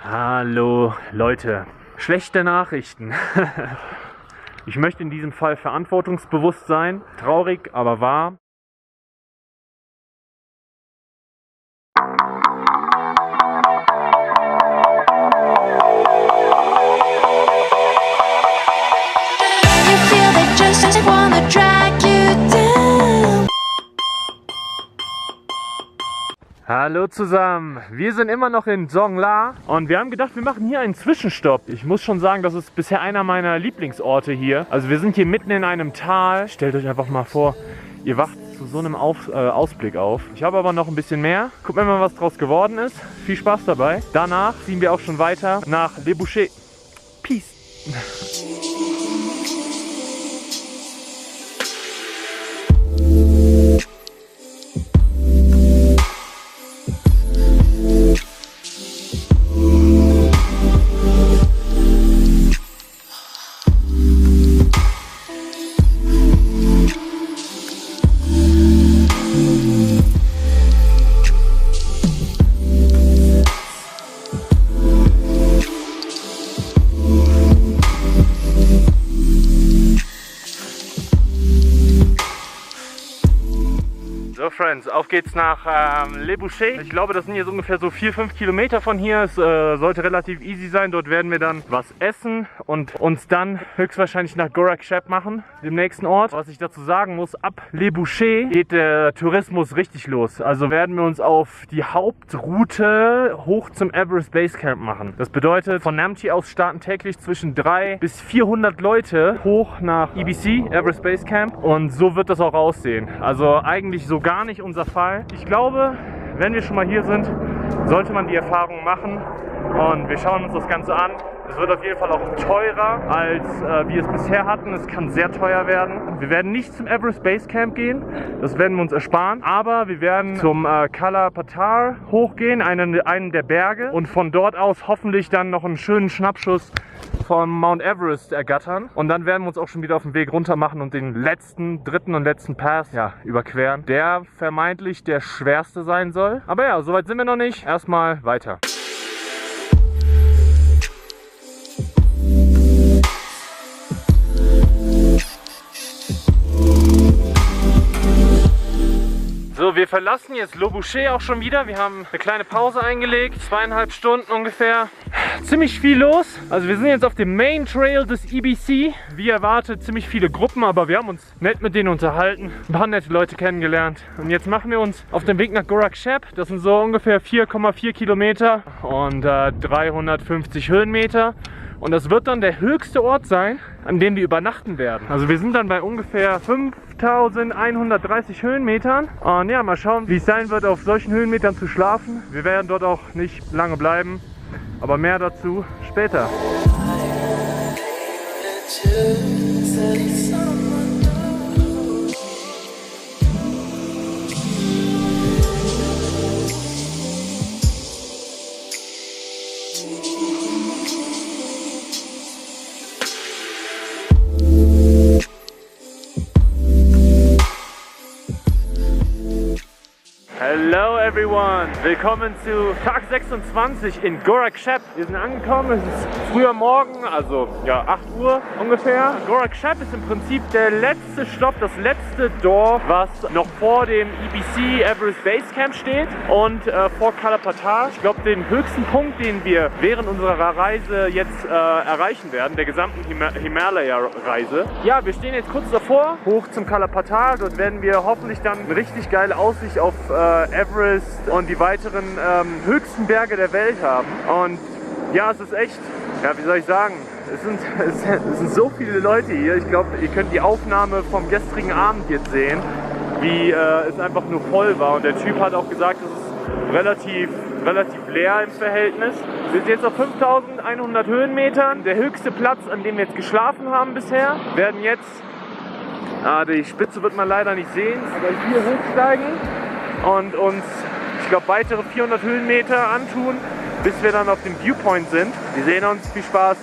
Hallo Leute, schlechte Nachrichten. Ich möchte in diesem Fall verantwortungsbewusst sein, traurig, aber wahr. Hallo zusammen, wir sind immer noch in Songla und wir haben gedacht, wir machen hier einen Zwischenstopp. Ich muss schon sagen, das ist bisher einer meiner Lieblingsorte hier. Also wir sind hier mitten in einem Tal. Stellt euch einfach mal vor, ihr wacht zu so einem Ausblick auf. Ich habe aber noch ein bisschen mehr. Gucken wir mal, was draus geworden ist. Viel Spaß dabei. Danach ziehen wir auch schon weiter nach Le Boucher. Peace. So Friends, auf geht's nach Le Boucher. Ich glaube, das sind jetzt ungefähr so 4-5 Kilometer von hier. Es sollte relativ easy sein. Dort werden wir dann was essen und uns dann höchstwahrscheinlich nach Gorak Shep machen, dem nächsten Ort. Was ich dazu sagen muss, ab Le Boucher geht der Tourismus richtig los. Also werden wir uns auf die Hauptroute hoch zum Everest Base Camp machen. Das bedeutet, von Namche aus starten täglich zwischen 300 bis 400 Leute hoch nach EBC, Everest Base Camp. Und so wird das auch aussehen. Also eigentlich so gar nicht unser Fall. Ich glaube, wenn wir schon mal hier sind, sollte man die Erfahrung machen und wir schauen uns das Ganze an. Es wird auf jeden Fall auch teurer, als wir es bisher hatten. Es kann sehr teuer werden. Wir werden nicht zum Everest Base Camp gehen, das werden wir uns ersparen, aber wir werden zum Kala Patthar hochgehen, einen der Berge, und von dort aus hoffentlich dann noch einen schönen Schnappschuss vom Mount Everest ergattern. Und dann werden wir uns auch schon wieder auf den Weg runter machen und den dritten und letzten Pass überqueren, der vermeintlich der schwerste sein soll. Aber ja, soweit sind wir noch nicht. Erstmal weiter. So, wir verlassen jetzt Le Boucher auch schon wieder. Wir haben eine kleine Pause eingelegt, 2,5 Stunden ungefähr. Ziemlich viel los. Also wir sind jetzt auf dem Main Trail des EBC. Wie erwartet, ziemlich viele Gruppen, aber wir haben uns nett mit denen unterhalten, ein paar nette Leute kennengelernt. Und jetzt machen wir uns auf den Weg nach Gorak Shep. Das sind so ungefähr 4,4 Kilometer und 350 Höhenmeter. Und das wird dann der höchste Ort sein, an dem wir übernachten werden. Also wir sind dann bei ungefähr 5130 Höhenmetern. Und ja, mal schauen, wie es sein wird, auf solchen Höhenmetern zu schlafen. Wir werden dort auch nicht lange bleiben, aber mehr dazu später. Hello everyone! Willkommen zu Tag 26 in Gorak Shep. Wir sind angekommen, es ist früher Morgen, also ja 8 Uhr ungefähr. Gorak Shep ist im Prinzip der letzte Stopp, das letzte Dorf, was noch vor dem EBC Everest Base Camp steht und vor Kala Patthar. Ich glaube, den höchsten Punkt, den wir während unserer Reise jetzt erreichen werden, der gesamten Himalaya-Reise. Ja, wir stehen jetzt kurz davor, hoch zum Kala Patthar. Dort werden wir hoffentlich dann eine richtig geile Aussicht auf Everest und die weiteren höchsten Berge der Welt haben. Und ja, es ist echt, ja, wie soll ich sagen, es sind so viele Leute hier. Ich glaube, ihr könnt die Aufnahme vom gestrigen Abend jetzt sehen, wie es einfach nur voll war. Und der Typ hat auch gesagt, es ist relativ leer im Verhältnis. Wir sind jetzt auf 5100 Höhenmetern. Der höchste Platz, an dem wir jetzt geschlafen haben bisher. Wir werden jetzt, die Spitze wird man leider nicht sehen, aber hier hochsteigen und uns, ich glaube, weitere 400 Höhenmeter antun, bis wir dann auf dem Viewpoint sind. Wir sehen uns, viel Spaß.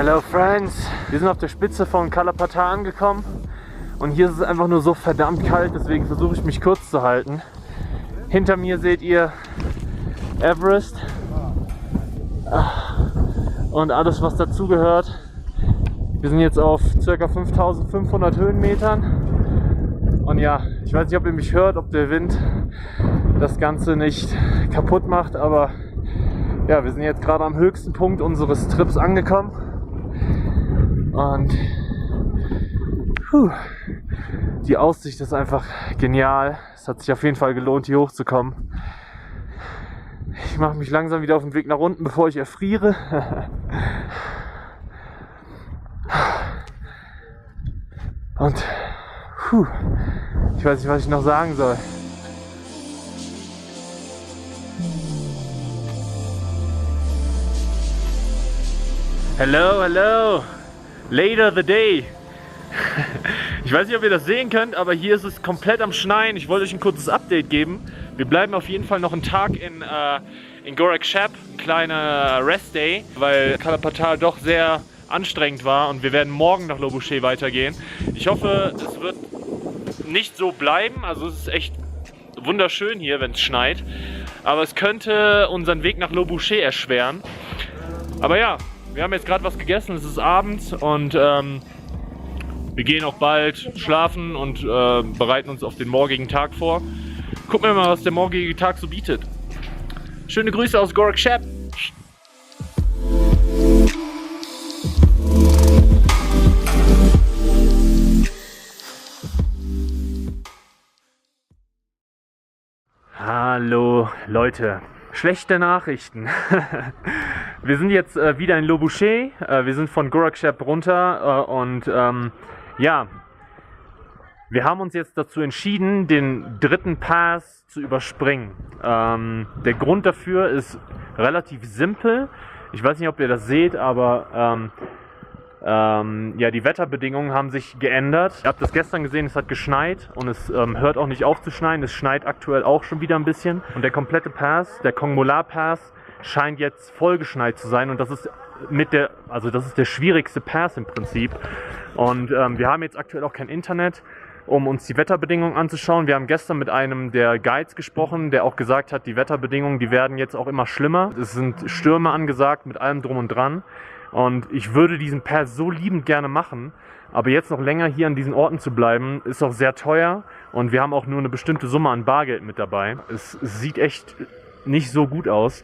Hello friends! Wir sind auf der Spitze von Kalapatar angekommen und hier ist es einfach nur so verdammt kalt, deswegen versuche ich mich kurz zu halten. Hinter mir seht ihr Everest und alles was dazugehört. Wir sind jetzt auf ca. 5500 Höhenmetern und ja, ich weiß nicht, ob ihr mich hört, ob der Wind das Ganze nicht kaputt macht, aber ja, wir sind jetzt gerade am höchsten Punkt unseres Trips angekommen und die Aussicht ist einfach genial. Es hat sich auf jeden Fall gelohnt, hier hochzukommen. Ich mache mich langsam wieder auf den Weg nach unten, bevor ich erfriere. Und ich weiß nicht, was ich noch sagen soll. Hello, hello! Later the day! Ich weiß nicht, ob ihr das sehen könnt, aber hier ist es komplett am Schneien. Ich wollte euch ein kurzes Update geben. Wir bleiben auf jeden Fall noch einen Tag in Gorak Shep, ein kleiner Rest Day, weil Kalapatar doch sehr anstrengend war und wir werden morgen nach Lobuche weitergehen. Ich hoffe, es wird nicht so bleiben, also es ist echt wunderschön hier, wenn es schneit, aber es könnte unseren Weg nach Lobuche erschweren. Aber ja, wir haben jetzt gerade was gegessen, es ist abends und wir gehen auch bald schlafen und bereiten uns auf den morgigen Tag vor. Gucken wir mal, was der morgige Tag so bietet. Schöne Grüße aus Gorak Shep. Hallo Leute, schlechte Nachrichten. Wir sind jetzt wieder in Lobuche, wir sind von Gorak Shep runter und ja, wir haben uns jetzt dazu entschieden, den dritten Pass zu überspringen. Der Grund dafür ist relativ simpel. Ich weiß nicht, ob ihr das seht, aber ja, die Wetterbedingungen haben sich geändert. Ihr habt das gestern gesehen, es hat geschneit und es hört auch nicht auf zu schneien. Es schneit aktuell auch schon wieder ein bisschen. Und der komplette Pass, der Kongmola Pass, scheint jetzt vollgeschneit zu sein. Und das ist das ist der schwierigste Pass im Prinzip. Und wir haben jetzt aktuell auch kein Internet, um uns die Wetterbedingungen anzuschauen. Wir haben gestern mit einem der Guides gesprochen, der auch gesagt hat, die Wetterbedingungen, die werden jetzt auch immer schlimmer. Es sind Stürme angesagt mit allem drum und dran. Und ich würde diesen Pass so liebend gerne machen, aber jetzt noch länger hier an diesen Orten zu bleiben, ist auch sehr teuer und wir haben auch nur eine bestimmte Summe an Bargeld mit dabei. Es sieht echt nicht so gut aus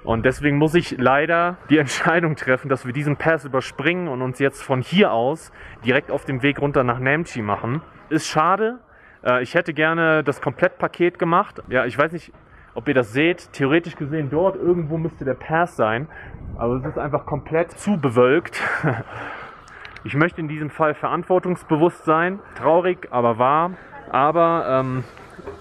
und deswegen muss ich leider die Entscheidung treffen, dass wir diesen Pass überspringen und uns jetzt von hier aus direkt auf dem Weg runter nach Namche machen. Ist schade, ich hätte gerne das Komplettpaket gemacht. Ja, ich weiß nicht, ob ihr das seht, theoretisch gesehen dort irgendwo müsste der Pass sein, aber es ist einfach komplett zu bewölkt. Ich möchte in diesem Fall verantwortungsbewusst sein, traurig, aber wahr. Aber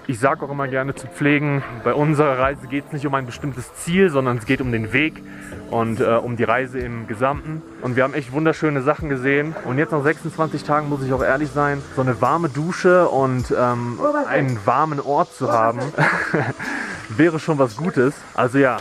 ich sage auch immer gerne zu Pflegen, bei unserer Reise geht es nicht um ein bestimmtes Ziel, sondern es geht um den Weg und um die Reise im Gesamten. Und wir haben echt wunderschöne Sachen gesehen. Und jetzt nach 26 Tagen muss ich auch ehrlich sein, so eine warme Dusche und einen warmen Ort zu haben, wäre schon was Gutes. Also ja.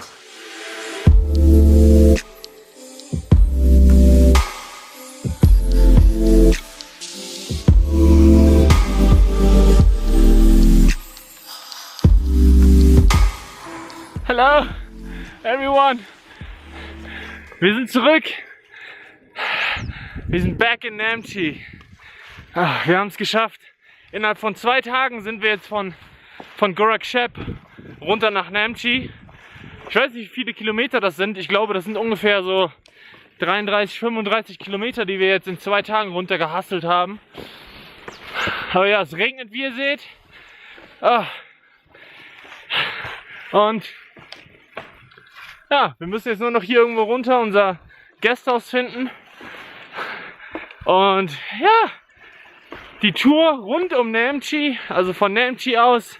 Hello, everyone. Wir sind zurück. Wir sind back in Namche. Wir haben es geschafft. Innerhalb von 2 Tagen sind wir jetzt von Gorak Shep runter nach Namche. Ich weiß nicht, wie viele Kilometer das sind. Ich glaube, das sind ungefähr so 33, 35 Kilometer, die wir jetzt in 2 Tagen runter gehustelt haben. Aber ja, es regnet, wie ihr seht. Und ja, wir müssen jetzt nur noch hier irgendwo runter unser Gasthaus finden. Und ja, die Tour rund um Namche, also von Namche aus,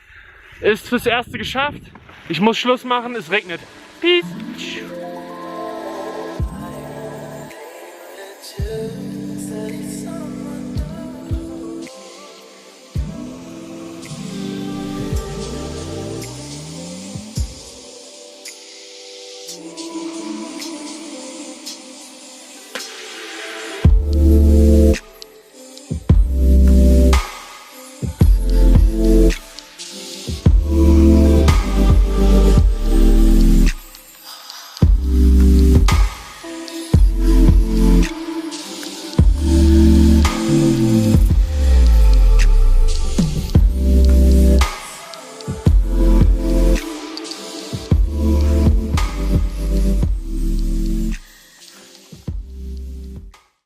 ist fürs Erste geschafft. Ich muss Schluss machen, es regnet. Peace.